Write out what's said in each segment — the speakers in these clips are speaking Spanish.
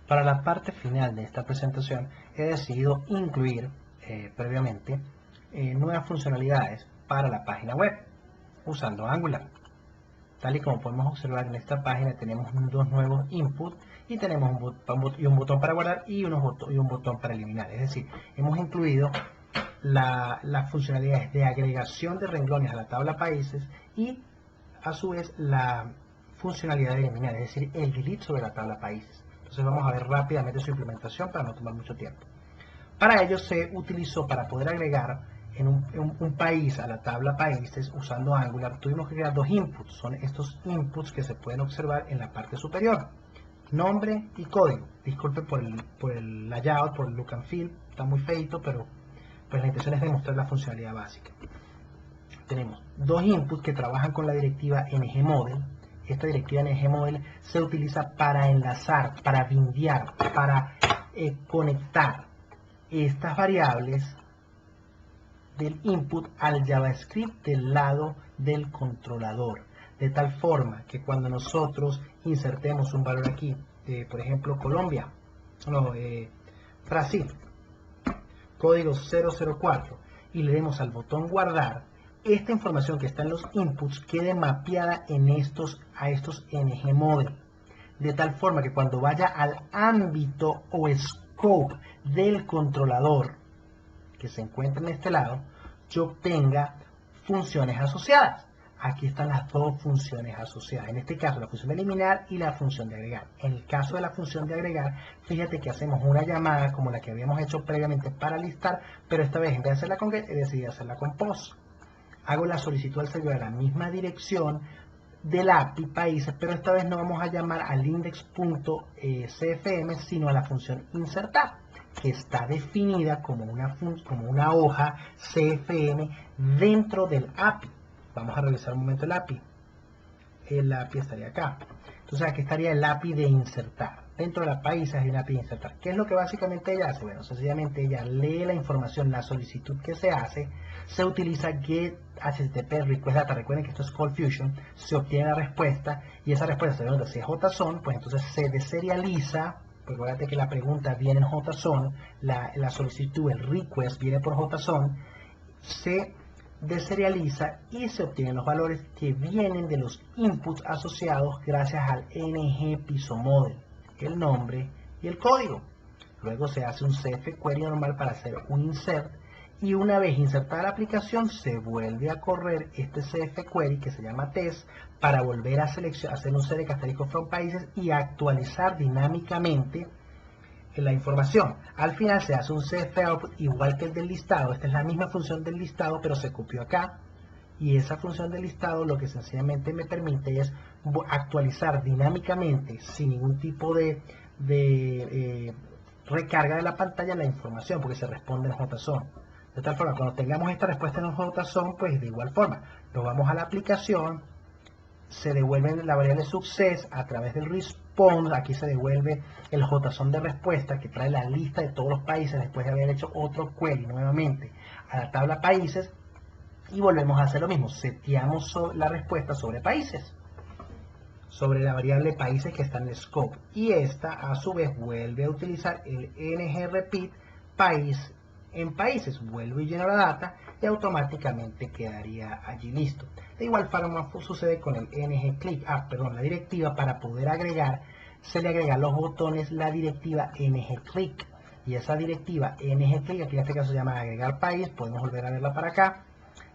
Para la parte final de esta presentación he decidido incluir previamente nuevas funcionalidades para la página web usando Angular. Tal y como podemos observar en esta página tenemos dos nuevos inputs y tenemos un botón para guardar y un botón para eliminar. Es decir, hemos incluido las funcionalidades de agregación de renglones a la tabla países y a su vez la funcionalidad de eliminar, es decir, el delete sobre la tabla países. Entonces vamos a ver rápidamente su implementación para no tomar mucho tiempo. Para ello se utilizó, para poder agregar en un país a la tabla países usando Angular, tuvimos que crear dos inputs. Son estos inputs que se pueden observar en la parte superior: nombre y código. Disculpen por el layout, por el look and feel, está muy feito, pero pues la intención es demostrar la funcionalidad básica. Tenemos dos inputs que trabajan con la directiva ngModel. Esta directiva ngModel se utiliza para enlazar, para bindear, para conectar estas variables del input al JavaScript del lado del controlador, de tal forma que cuando nosotros insertemos un valor aquí, por ejemplo Brasil, código 004, y le demos al botón guardar, esta información que está en los inputs quede mapeada a estos ngModel, de tal forma que cuando vaya al ámbito o scope del controlador que se encuentra en este lado, yo obtenga funciones asociadas. Aquí están las dos funciones asociadas. En este caso, la función de eliminar y la función de agregar. En el caso de la función de agregar, fíjate que hacemos una llamada como la que habíamos hecho previamente para listar, pero esta vez en vez de hacerla con get, he decidido hacerla con post. Hago la solicitud al servidor a la misma dirección del API países, pero esta vez no vamos a llamar al index.cfm, sino a la función insertar, que está definida como una hoja CFM dentro del API. Vamos a revisar un momento el API. El API estaría acá. Entonces aquí estaría el API de insertar. Dentro de la países hay un API de insertar. ¿Qué es lo que básicamente ella hace? Bueno, sencillamente ella lee la información, la solicitud que se hace, se utiliza get HTTP request data. Recuerden que esto es Cold Fusion, se obtiene la respuesta y esa respuesta, si es JSON, pues entonces se deserializa. Recuerda que la pregunta viene en JSON, la solicitud, el request viene por JSON, se deserializa y se obtienen los valores que vienen de los inputs asociados gracias al ngPisoModel, el nombre y el código. Luego se hace un CF query normal para hacer un insert y una vez insertada la aplicación se vuelve a correr este CF query que se llama test para volver a hacer un select asterisk from países y actualizar dinámicamente la información. Al final se hace un CF output igual que el del listado. Esta es la misma función del listado, pero se copió acá. Y esa función del listado lo que sencillamente me permite es actualizar dinámicamente, sin ningún tipo de recarga de la pantalla, la información, porque se responde en JSON. De tal forma, cuando tengamos esta respuesta en JSON, pues de igual forma, nos vamos a la aplicación, se devuelve la variable success a través del response. Aquí se devuelve el JSON de respuesta que trae la lista de todos los países después de haber hecho otro query nuevamente a la tabla países y volvemos a hacer lo mismo, seteamos la respuesta sobre países, sobre la variable países que está en el scope, y esta a su vez vuelve a utilizar el ngRepeat país en países, vuelve y llena la data y automáticamente quedaría allí listo. De igual forma sucede con el ngClick, la directiva. Para poder agregar, se le agrega los botones la directiva ngClick, y esa directiva ngClick, aquí en este caso se llama agregar país, podemos volver a verla para acá,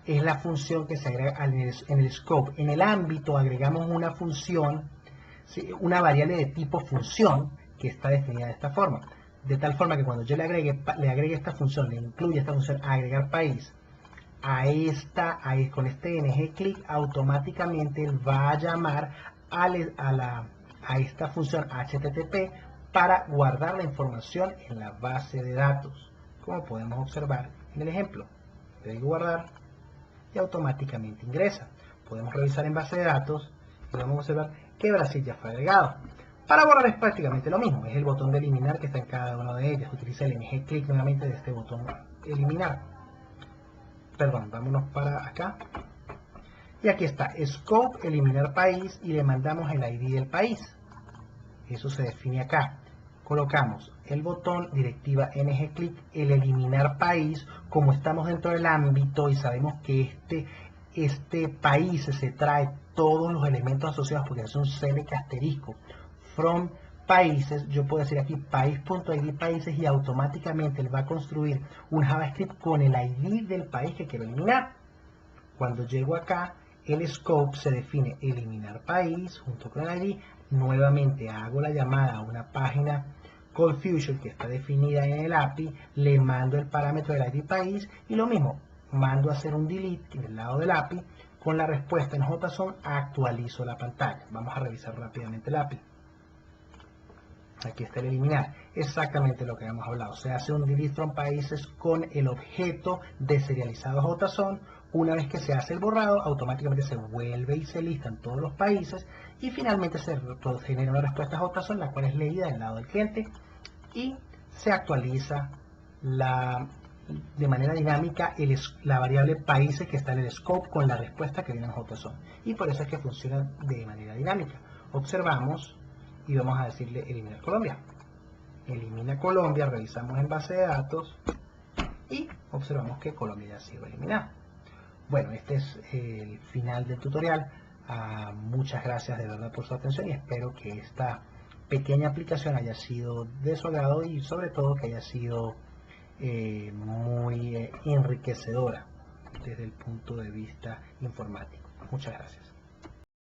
es la función que se agrega en el scope. En el ámbito agregamos una función, una variable de tipo función que está definida de esta forma. De tal forma que cuando yo le agregue esta función, le incluya esta función agregar país, con este ngClick automáticamente él va a llamar a esta función HTTP para guardar la información en la base de datos, como podemos observar en el ejemplo. Le digo guardar y automáticamente ingresa. Podemos revisar en base de datos y vamos a observar que Brasil ya fue agregado. Para borrar es prácticamente lo mismo, es el botón de eliminar que está en cada una de ellas. Utiliza el ngClick nuevamente de este botón eliminar. Perdón, vámonos para acá. Y aquí está, scope, eliminar país, y le mandamos el ID del país. Eso se define acá. colocamos el botón directiva ng-click, el eliminar país. Como estamos dentro del ámbito y sabemos que este país se trae todos los elementos asociados porque es un select asterisco from países, yo puedo decir aquí país.id países y automáticamente él va a construir un JavaScript con el ID del país que quiero eliminar. Cuando llego acá, el scope se define eliminar país junto con el ID. Nuevamente hago la llamada a una página CallFusion que está definida en el API, le mando el parámetro del ID país y lo mismo, mando a hacer un delete del lado del API. Con la respuesta en JSON actualizo la pantalla. Vamos a revisar rápidamente el API. Aquí está el eliminar, exactamente lo que habíamos hablado. Se hace un delete from países con el objeto de serializado JSON. Una vez que se hace el borrado, automáticamente se vuelve y se listan todos los países y finalmente se genera una respuesta JSON, la cual es leída del lado del cliente y se actualiza de manera dinámica la variable países que está en el scope con la respuesta que viene en JSON. Y por eso es que funciona de manera dinámica. Observamos y vamos a decirle eliminar Colombia. Elimina Colombia, revisamos en base de datos y observamos que Colombia ya ha sido eliminada. Bueno, este es el final del tutorial. Muchas gracias de verdad por su atención y espero que esta pequeña aplicación haya sido de su agrado y sobre todo que haya sido muy enriquecedora desde el punto de vista informático. Muchas gracias.